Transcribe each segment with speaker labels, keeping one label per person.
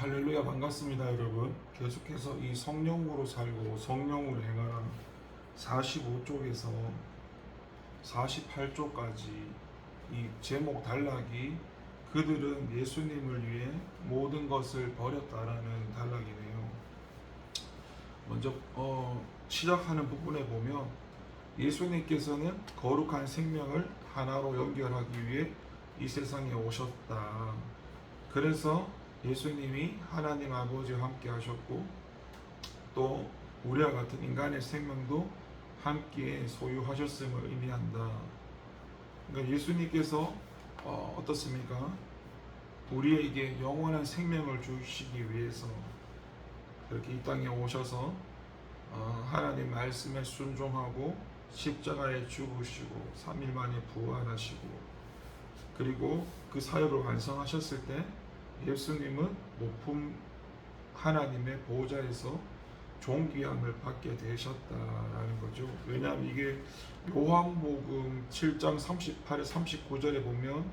Speaker 1: 할렐루야, 반갑습니다 여러분. 계속해서 이 성령으로 살고 성령으로 행하는 45쪽에서 48쪽까지 이 제목 단락이 그들은 예수님을 위해 모든 것을 버렸다라는 단락이네요. 먼저 시작하는 부분에 보면 예수님께서는 거룩한 생명을 하나로 연결하기 위해 이 세상에 오셨다. 그래서 예수님이 하나님 아버지와 함께 하셨고, 또 우리와 같은 인간의 생명도 함께 소유하셨음을 의미한다. 그러니까 예수님께서 어떻습니까? 우리에게 영원한 생명을 주시기 위해서 그렇게 이 땅에 오셔서 하나님 말씀에 순종하고 십자가에 죽으시고 3일 만에 부활하시고, 그리고 그 사역을 완성하셨을 때 예수님은 높은 하나님의 보좌에서 존귀함을 받게 되셨다라는 거죠. 왜냐하면 이게 요한복음 7장 38에 39절에 보면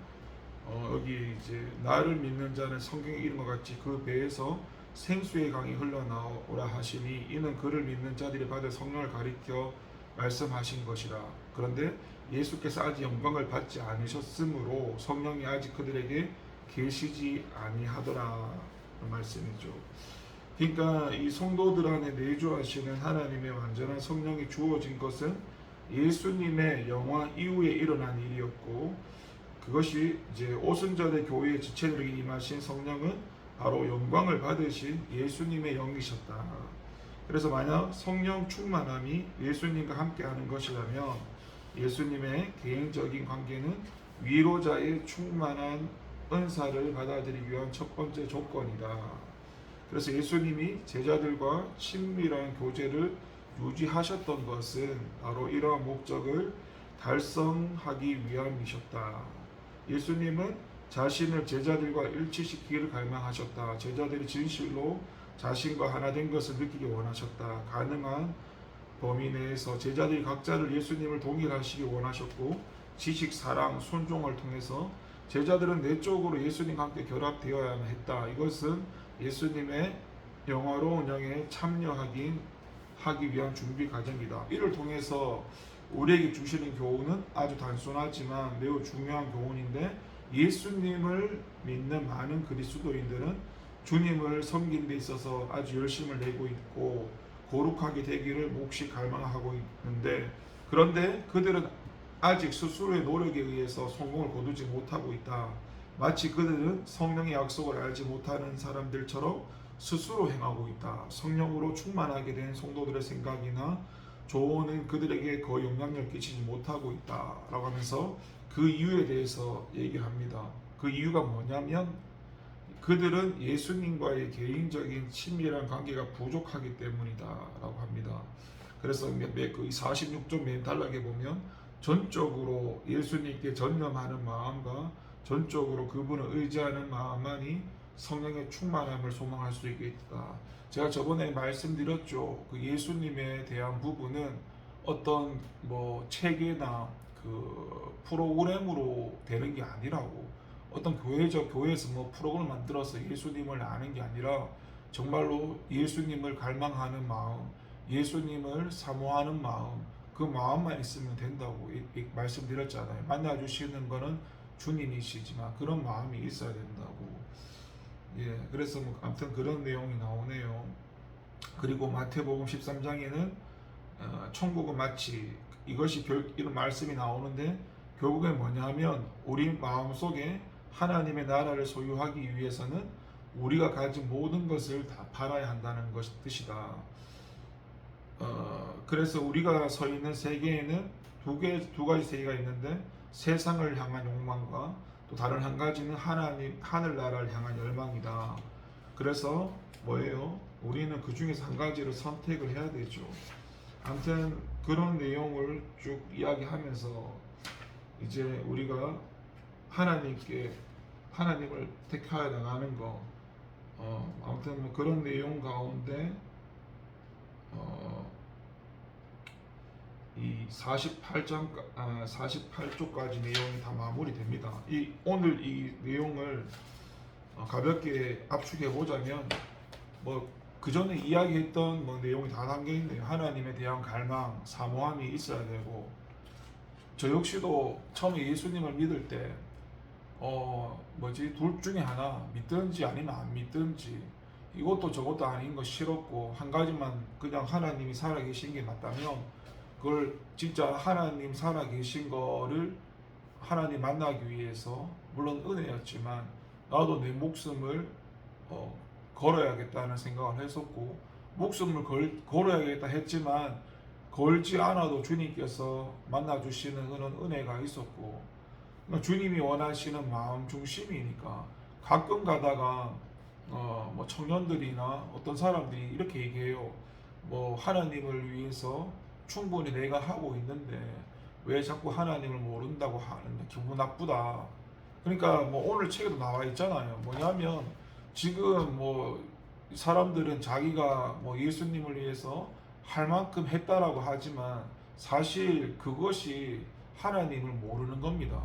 Speaker 1: 여기 이제 나를 믿는 자는 성경에 이른 것 같이 그 배에서 생수의 강이 흘러나오라 하시니 이는 그를 믿는 자들이 받을 성령을 가리켜 말씀하신 것이라. 그런데 예수께서 아직 영광을 받지 않으셨으므로 성령이 아직 그들에게 계시지 아니하더라 말씀이죠. 그러니까 이 성도들 안에 내주하시는 하나님의 완전한 성령이 주어진 것은 예수님의 영화 이후에 일어난 일이었고, 그것이 이제 오순절의 교회의 지체들에게 임하신 성령은 바로 영광을 받으신 예수님의 영이셨다. 그래서 만약 성령 충만함이 예수님과 함께하는 것이라면 예수님의 개인적인 관계는 위로자의 충만한 은사를 받아들이기 위한 첫 번째 조건이다. 그래서 예수님이 제자들과 친밀한 교제를 유지하셨던 것은 바로 이러한 목적을 달성하기 위함이셨다. 예수님은 자신을 제자들과 일치시키기를 갈망하셨다. 제자들이 진실로 자신과 하나 된 것을 느끼기 원하셨다. 가능한 범위 내에서 제자들이 각자를 예수님을 동일하시기 원하셨고, 지식, 사랑, 순종을 통해서 제자들은 내적으로 예수님과 함께 결합되어야만 했다. 이것은 예수님의 영화로운 영에 참여하기 위한 준비 과정이다. 이를 통해서 우리에게 주시는 교훈은 아주 단순하지만 매우 중요한 교훈인데, 예수님을 믿는 많은 그리스도인들은 주님을 섬기는 데 있어서 아주 열심을 내고 있고 거룩하게 되기를 몹시 갈망하고 있는데, 그런데 그들은 아직 스스로의 노력에 의해서 성공을 거두지 못하고 있다. 마치 그들은 성령의 약속을 알지 못하는 사람들처럼 스스로 행하고 있다. 성령으로 충만하게 된 성도들의 생각이나 조언은 그들에게 거의 영향력을 끼치지 못하고 있다 라고 하면서 그 이유에 대해서 얘기를 합니다. 그 이유가 뭐냐면 그들은 예수님과의 개인적인 친밀한 관계가 부족하기 때문이다 라고 합니다. 그래서 그 46쪽 맨 단락에 보면 전적으로 예수님께 전념하는 마음과 전적으로 그분을 의지하는 마음만이 성령의 충만함을 소망할 수 있겠다. 제가 저번에 말씀드렸죠. 그 예수님에 대한 부분은 어떤 체계나 그 프로그램으로 되는 게 아니라고, 어떤 교회에서 프로그램을 만들어서 예수님을 아는 게 아니라 정말로 예수님을 갈망하는 마음, 예수님을 사모하는 마음, 그 마음만 있으면 된다고 말씀드렸잖아요. 만나주시는 거는 주님이시지만 그런 마음이 있어야 된다고. 그래서 아무튼 그런 내용이 나오네요. 그리고 마태복음 13장에는 천국은 마치 이것이 이런 말씀이 나오는데, 결국에 뭐냐면 우리 마음속에 하나님의 나라를 소유하기 위해서는 우리가 가진 모든 것을 다 팔아야 한다는 뜻이다. 그래서 우리가 서 있는 세계에는 두 가지 세계가 있는데, 세상을 향한 욕망과 또 다른 한 가지는 하나님 하늘나라를 향한 열망이다. 그래서 뭐예요? 우리는 그 중에서 한 가지를 선택을 해야 되죠. 아무튼 그런 내용을 쭉 이야기하면서 이제 우리가 하나님을 택하여 나가는 거, 아무튼 그런 내용 가운데 이 48쪽까지 내용이 다 마무리됩니다. 오늘 이 내용을 가볍게 압축해 보자면 뭐 그 전에 이야기했던 뭐 내용이 다 담겨 있네요. 하나님에 대한 갈망, 사모함이 있어야 되고, 저 역시도 처음에 예수님을 믿을 때 둘 중에 하나 믿든지 아니면 안 믿든지, 이것도 저것도 아닌 거 싫었고, 한 가지만 그냥 하나님이 살아계신 게 맞다면 그걸 진짜 하나님 살아계신 거를 하나님 만나기 위해서, 물론 은혜였지만 나도 내 목숨을 걸어야겠다는 생각을 했었고, 목숨을 걸어야겠다 했지만 걸지 않아도 주님께서 만나주시는 그런 은혜가 있었고, 그러니까 주님이 원하시는 마음 중심이니까. 가끔 가다가 뭐 청년들이나 어떤 사람들이 이렇게 얘기해요. 뭐 하나님을 위해서 충분히 내가 하고 있는데 왜 자꾸 하나님을 모른다고 하는데 기분 나쁘다. 그러니까 뭐 오늘 책에도 나와 있잖아요. 뭐냐면 지금 뭐 사람들은 자기가 뭐 예수님을 위해서 할 만큼 했다라고 하지만 사실 그것이 하나님을 모르는 겁니다.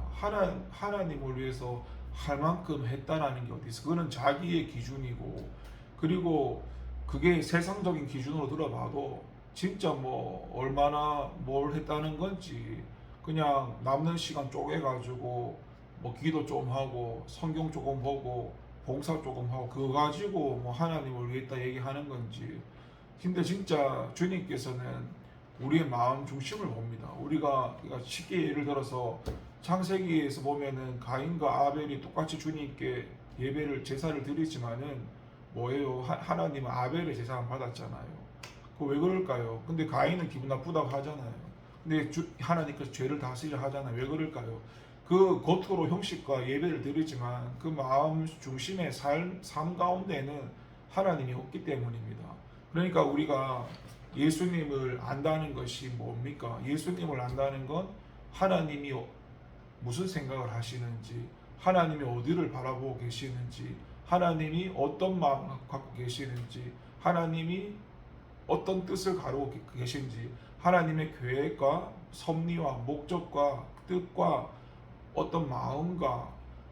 Speaker 1: 하나님을 위해서 할 만큼 했다라는 게 어디 있어? 그거는 자기의 기준이고, 그리고 그게 세상적인 기준으로 들어봐도 진짜 뭐 얼마나 뭘 했다는 건지, 그냥 남는 시간 쪼개가지고 뭐 기도 좀 하고 성경 조금 보고 봉사 조금 하고 그거 가지고 뭐 하나님을 위했다 얘기하는 건지. 근데 진짜 주님께서는 우리의 마음 중심을 봅니다. 우리가 그러니까 쉽게 예를 들어서 창세기에서 보면은 가인과 아벨이 똑같이 주님께 예배를 제사를 드리지만은 뭐예요? 하나님은 아벨의 제사만 받았잖아요. 그 왜 그럴까요? 근데 가인은 기분 나쁘다고 하잖아요. 근데 하나님께서 죄를 다스리려 하잖아요. 왜 그럴까요? 그 겉으로 형식과 예배를 드리지만 그 마음 중심의 삶 가운데는 하나님이 없기 때문입니다. 그러니까 우리가 예수님을 안다는 것이 뭡니까? 예수님을 안다는 건 하나님이 무슨 생각을 하시는지, 하나님이 어디를 바라보고 계시는지, 하나님이 어떤 마음을 갖고 계시는지, 하나님이 어떤 뜻을 가지고 계신지, 하나님의 계획과 섭리와 목적과 뜻과 어떤 마음과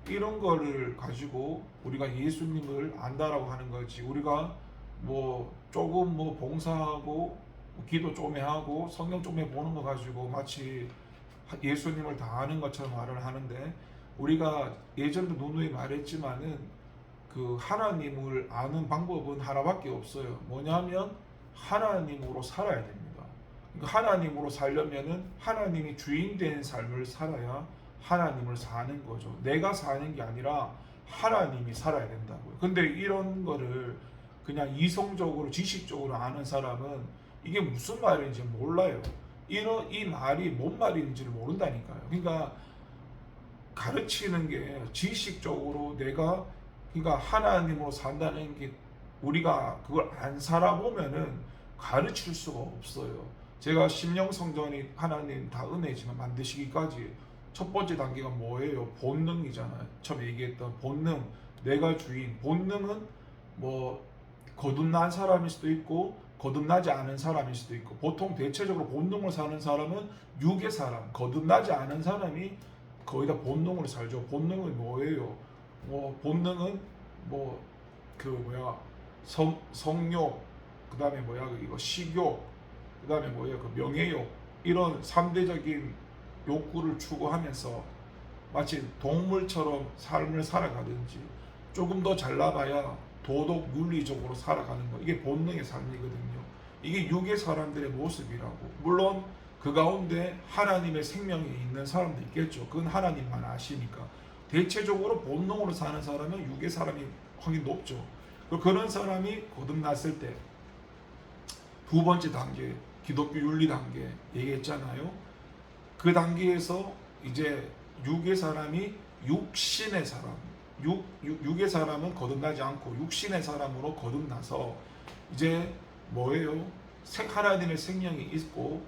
Speaker 1: 이런 거를 가지고 우리가 예수님을 안다라고 하는 거지. 우리가 뭐 조금 뭐 봉사하고 기도 좀 하고 성경 좀 보는 거 가지고 마치 예수님을 다 아는 것처럼 말을 하는데, 우리가 예전에도 누누이 말했지만은 그 하나님을 아는 방법은 하나밖에 없어요. 뭐냐면 하나님으로 살아야 됩니다. 그러니까 하나님으로 살려면은 하나님이 주인된 삶을 살아야 하나님을 사는 거죠. 내가 사는 게 아니라 하나님이 살아야 된다고요. 근데 이런 거를 그냥 이성적으로 지식적으로 아는 사람은 이게 무슨 말인지 몰라요. 이 말이 뭔 말인지를 모른다니까요. 그러니까 가르치는 게 지식적으로 내가, 그러니까 하나님으로 산다는 게 우리가 그걸 안 살아보면은 가르칠 수가 없어요. 제가 심령성전이 하나님 다 은혜지만 만드시기까지 첫 번째 단계가 뭐예요? 본능이잖아요. 처음 얘기했던 본능, 내가 주인. 본능은 뭐 거듭난 사람일 수도 있고 거듭나지 않은 사람일 수도 있고, 보통 대체적으로 본능을 사는 사람은 육의 사람, 거듭나지 않은 사람이 거의 다 본능으로 살죠. 본능은 뭐예요? 본능은 성욕, 그 다음에 이거 식욕, 그 다음에 그 명예욕, 이런 3대적인 욕구를 추구하면서 마치 동물처럼 삶을 살아가든지, 조금 더 잘나봐야 도덕 윤리적으로 살아가는 거, 이게 본능의 삶이거든요. 이게 육의 사람들의 모습이라고. 물론 그 가운데 하나님의 생명이 있는 사람도 있겠죠. 그건 하나님만 아시니까. 대체적으로 본능으로 사는 사람은 육의 사람이 확률이 높죠. 그런 사람이 거듭났을 때 두 번째 단계, 기독교 윤리 단계 얘기했잖아요. 그 단계에서 이제 육의 사람이 육신의 사람, 육의 사람은 거듭나지 않고 육신의 사람으로 거듭나서 이제 뭐예요? 하나님의 생명이 있고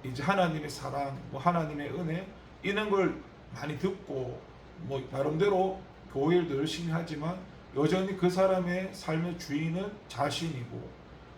Speaker 1: 이제 하나님의 사랑, 하나님의 은혜, 이런 걸 많이 듣고 나름대로 교회를 열심히 하지만 여전히 그 사람의 삶의 주인은 자신이고,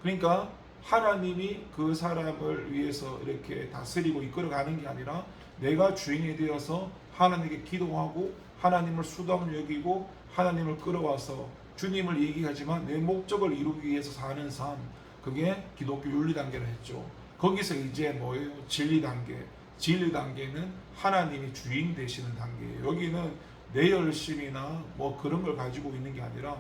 Speaker 1: 그러니까 하나님이 그 사람을 위해서 이렇게 다스리고 이끌어가는 게 아니라 내가 주인이 되어서 하나님께 기도하고 하나님을 수동을 여기고 하나님을 끌어와서 주님을 얘기하지만 내 목적을 이루기 위해서 사는 삶, 그게 기독교 윤리 단계를 했죠. 거기서 이제 뭐예요? 진리 단계. 진리 단계는 하나님이 주인 되시는 단계예요. 여기는 내 열심이나 뭐 그런 걸 가지고 있는 게 아니라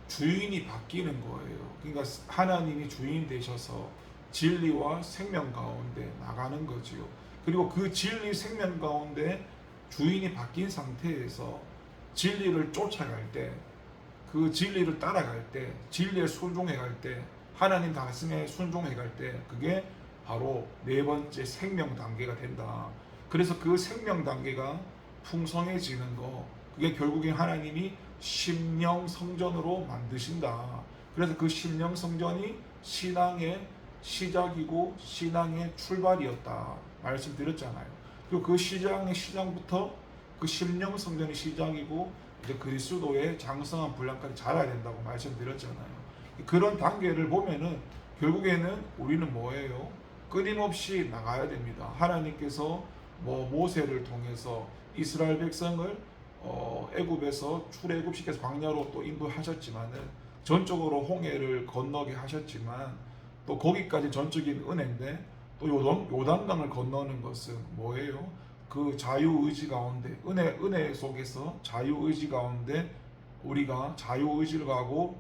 Speaker 1: 주인이 바뀌는 거예요. 그러니까 하나님이 주인 되셔서 진리와 생명 가운데 나가는 거지요. 그리고 그 진리 생명 가운데 주인이 바뀐 상태에서 진리를 쫓아갈 때, 그 진리를 따라갈 때, 진리에 순종해 갈 때, 하나님 말씀에 순종해 갈 때, 그게 바로 네 번째 생명 단계가 된다. 그래서 그 생명 단계가 풍성해지는 거, 그게 결국엔 하나님이 심령 성전으로 만드신다. 그래서 그 심령 성전이 신앙의 시작이고 신앙의 출발이었다 말씀드렸잖아요. 그리고 그 시장부터 그 심령 성전이 시작이고 이제 그리스도의 장성한 분량까지 자라야 된다고 말씀드렸잖아요. 그런 단계를 보면은 결국에는 우리는 뭐예요? 끊임없이 나가야 됩니다. 하나님께서 뭐 모세를 통해서 이스라엘 백성을 애굽에서 출애굽시켜서 광야로 또 인도하셨지만은 전적으로 홍해를 건너게 하셨지만 또 거기까지 전적인 은혜인데 또 요단강을 건너는 것은 뭐예요? 그 자유의지 가운데 은혜 속에서 자유의지 가운데 우리가 자유의지를 가고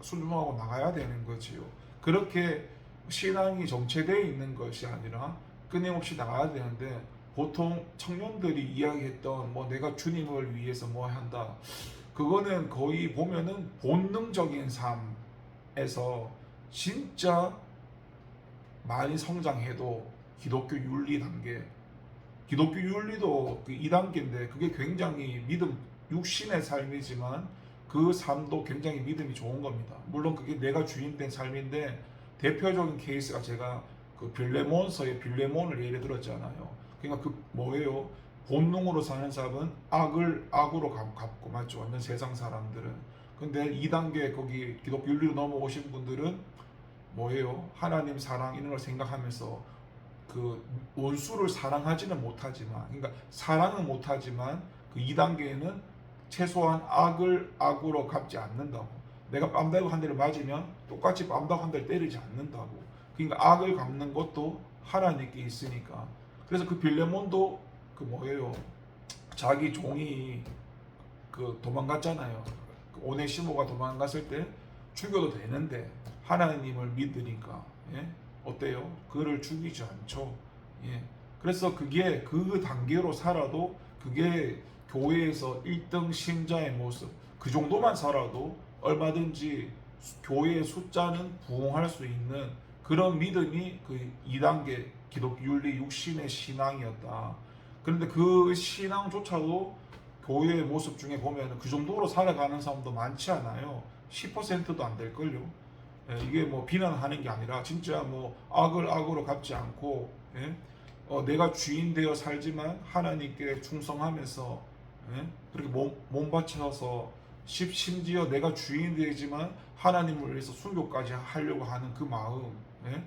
Speaker 1: 순종하고 나가야 되는 거지요. 그렇게 신앙이 정체되어 있는 것이 아니라 끊임없이 나가야 되는데 보통 청년들이 이야기했던 뭐 내가 주님을 위해서 뭐 한다, 그거는 거의 보면은 본능적인 삶에서 진짜 많이 성장해도 기독교 윤리 단계, 기독교 윤리도 그 2단계인데 그게 굉장히 믿음, 육신의 삶이지만 그 삶도 굉장히 믿음이 좋은 겁니다. 물론 그게 내가 주인된 삶인데 대표적인 케이스가 제가 그 빌레몬서의 빌레몬을 예를 들었잖아요. 그러니까 그 뭐예요? 본능으로 사는 사람은 악을 악으로 갚고 맞죠? 완전 세상 사람들은. 근데 2단계 거기 기독교 윤리로 넘어오신 분들은 뭐예요? 하나님 사랑 이런 걸 생각하면서 그 원수를 사랑하지는 못하지만, 그러니까 사랑은 못하지만 그 2단계에는 최소한 악을 악으로 갚지 않는다고. 내가 뺨다구 한 대를 맞으면 똑같이 뺨다구 한 대를 때리지 않는다고. 그러니까 악을 갚는 것도 하나님께 있으니까. 그래서 그 빌레몬도 그 뭐예요? 자기 종이 그 도망갔잖아요. 그 오네시모가 도망갔을 때 죽여도 되는데 하나님을 믿으니까, 예? 어때요? 그를 죽이지 않죠. 예. 그래서 그게 그 단계로 살아도 그게 교회에서 1등 신자의 모습, 그 정도만 살아도 얼마든지 교회의 숫자는 부흥할 수 있는 그런 믿음이 그 2단계 기독교 윤리 육신의 신앙이었다. 그런데 그 신앙조차도 교회의 모습 중에 보면 그 정도로 살아가는 사람도 많지 않아요. 10%도 안 될걸요. 이게 뭐 비난하는 게 아니라 진짜 뭐 악을 악으로 갚지 않고, 예? 내가 주인 되어 살지만 하나님께 충성하면서, 예? 그렇게 몸 바쳐서 심지어 내가 주인 되지만 하나님을 위해서 순교까지 하려고 하는 그 마음, 예?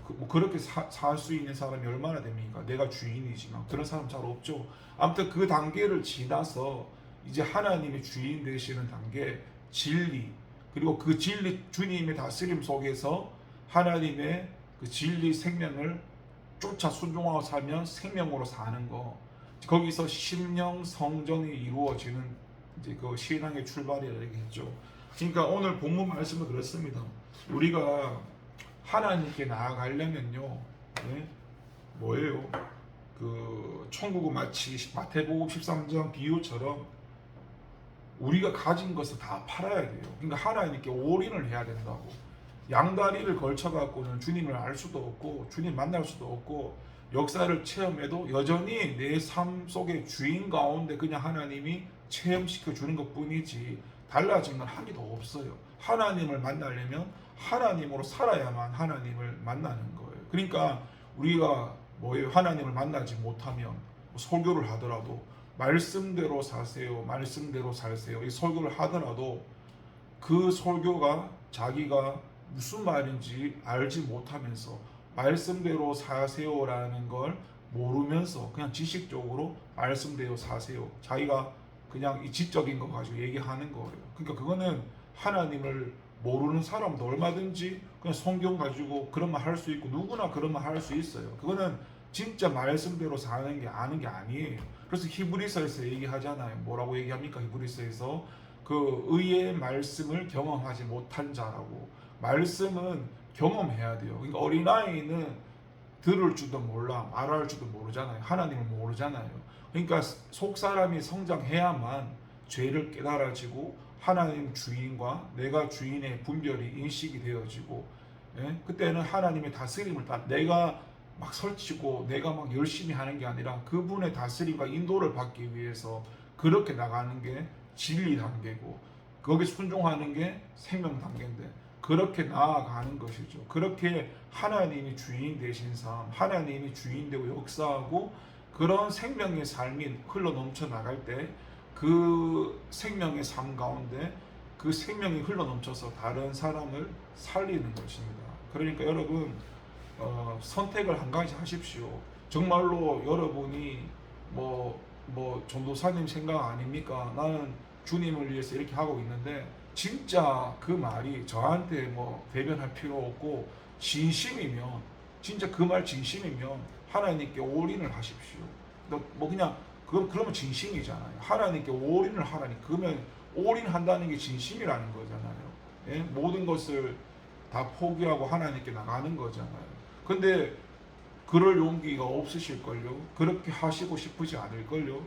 Speaker 1: 뭐 그렇게 살 수 있는 사람이 얼마나 됩니까? 내가 주인이지만 그런 사람 잘 없죠. 아무튼 그 단계를 지나서 이제 하나님이 주인 되시는 단계, 진리, 그리고 그 진리 주님의 다스림 속에서 하나님의 그 진리 생명을 쫓아 순종하고 살면 생명으로 사는 거, 거기서 심령 성전이 이루어지는 이제 그 신앙의 출발이라고 얘기했죠. 그러니까 오늘 본문 말씀은 그렇습니다. 우리가 하나님께 나아가려면요, 네? 뭐예요? 그 천국은 마치 마태복음 13장 비유처럼 우리가 가진 것을 다 팔아야 돼요. 그러니까 하나님께 올인을 해야 된다고. 양다리를 걸쳐갖고는 주님을 알 수도 없고 주님 만날 수도 없고 역사를 체험해도 여전히 내 삶 속의 주인 가운데 그냥 하나님이 체험시켜 주는 것 뿐이지 달라진 건 하기도 없어요. 하나님을 만나려면 하나님으로 살아야만 하나님을 만나는 거예요. 그러니까 우리가 뭐예요? 하나님을 만나지 못하면 설교를 하더라도 말씀대로 사세요, 말씀대로 살세요, 이 설교를 하더라도 그 설교가 자기가 무슨 말인지 알지 못하면서 말씀대로 사세요라는 걸 모르면서 그냥 지식적으로 말씀대로 사세요, 자기가 그냥 이 지적인 거 가지고 얘기하는 거예요. 그러니까 그거는 하나님을 모르는 사람도 얼마든지 그냥 성경 가지고 그런 말 할 수 있고 누구나 그런 말 할 수 있어요. 그거는 진짜 말씀대로 사는 게 아는 게 아니에요. 그래서 히브리서에서 얘기하잖아요. 뭐라고 얘기합니까? 히브리서에서 그 의의 말씀을 경험하지 못한 자라고. 말씀은 경험해야 돼요. 그러니까 어린아이는 들을 줄도 몰라, 말할 줄도 모르잖아요. 하나님을 모르잖아요. 그러니까 속 사람이 성장해야만 죄를 깨달아지고 하나님 주인과 내가 주인의 분별이 인식이 되어지고, 예? 그때는 하나님의 다스림을 내가 막 설치고 내가 막 열심히 하는 게 아니라 그분의 다스림과 인도를 받기 위해서 그렇게 나가는 게 진리 단계고, 거기에 순종하는 게 생명 단계인데 그렇게 나아가는 것이죠. 그렇게 하나님이 주인 되신 삶, 하나님이 주인 되고 역사하고 그런 생명의 삶이 흘러 넘쳐 나갈 때 그 생명의 삶 가운데 그 생명이 흘러 넘쳐서 다른 사람을 살리는 것입니다. 그러니까 여러분 선택을 한 가지 하십시오. 정말로 여러분이 전도사님 생각 아닙니까? 나는 주님을 위해서 이렇게 하고 있는데 진짜 그 말이 저한테 대변할 필요 없고 진심이면 진짜 그 말 진심이면 하나님께 올인을 하십시오. 그냥 그러면 진심이잖아요. 하나님께 올인을 하라니 그러면 올인한다는 게 진심이라는 거잖아요. 예? 모든 것을 다 포기하고 하나님께 나가는 거잖아요. 근데 그럴 용기가 없으실걸요. 그렇게 하시고 싶으지 않을걸요.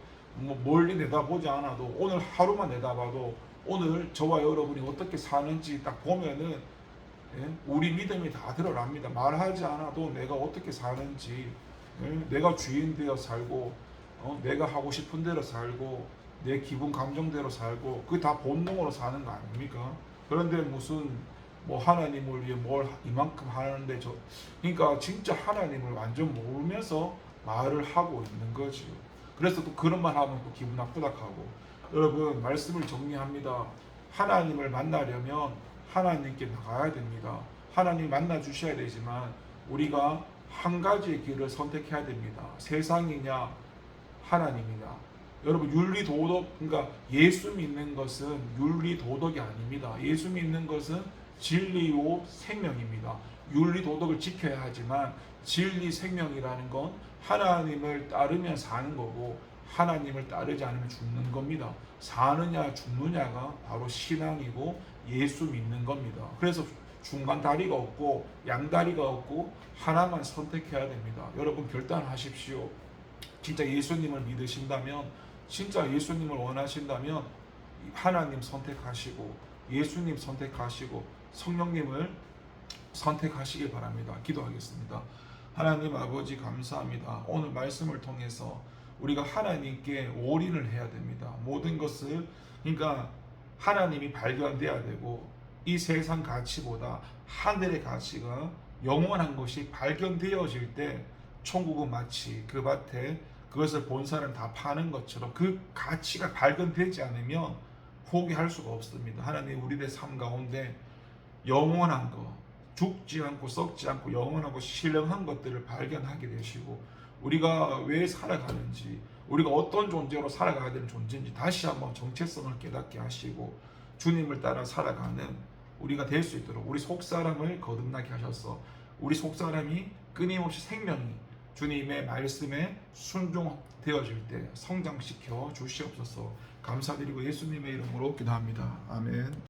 Speaker 1: 멀리 내다보지 않아도 오늘 하루만 내다봐도 오늘 저와 여러분이 어떻게 사는지 딱 보면은 우리 믿음이 다 드러납니다. 말하지 않아도 내가 어떻게 사는지, 내가 주인 되어 살고 내가 하고 싶은 대로 살고 내 기분 감정대로 살고 그게 다 본능으로 사는 거 아닙니까? 그런데 무슨 하나님을 위해 뭘 이만큼 하는데 그러니까 진짜 하나님을 완전 모르면서 말을 하고 있는 거지요. 그래서 또 그런 말 하면 또 기분 나쁘다 하고. 여러분 말씀을 정리합니다. 하나님을 만나려면 하나님께 나가야 됩니다. 하나님 만나 주셔야 되지만 우리가 한 가지의 길을 선택해야 됩니다. 세상이냐 하나님이냐. 여러분 윤리 도덕, 그러니까 예수 믿는 것은 윤리 도덕이 아닙니다. 예수 믿는 것은 진리요 생명입니다. 윤리 도덕을 지켜야 하지만 진리 생명이라는 건 하나님을 따르면 사는 거고 하나님을 따르지 않으면 죽는 겁니다. 사느냐 죽느냐가 바로 신앙이고 예수 믿는 겁니다. 그래서 중간 다리가 없고 양다리가 없고 하나만 선택해야 됩니다. 여러분 결단하십시오. 진짜 예수님을 믿으신다면, 진짜 예수님을 원하신다면 하나님 선택하시고 예수님 선택하시고 성령님을 선택하시길 바랍니다. 기도하겠습니다. 하나님 아버지 감사합니다. 오늘 말씀을 통해서 우리가 하나님께 올인을 해야 됩니다. 모든 것을, 그러니까 하나님이 발견돼야 되고 이 세상 가치보다 하늘의 가치가 영원한 것이 발견되어질 때 천국은 마치 그 밭에 그것을 본 사람 다 파는 것처럼 그 가치가 발견되지 않으면 포기할 수가 없습니다. 하나님 우리의 삶 가운데 영원한 것, 죽지 않고 썩지 않고 영원하고 신령한 것들을 발견하게 되시고 우리가 왜 살아가는지, 우리가 어떤 존재로 살아가야 되는 존재인지 다시 한번 정체성을 깨닫게 하시고 주님을 따라 살아가는 우리가 될 수 있도록 우리 속사람을 거듭나게 하셔서 우리 속사람이 끊임없이 생명이 주님의 말씀에 순종되어질 때 성장시켜 주시옵소서. 감사드리고 예수님의 이름으로 기도합니다. 아멘.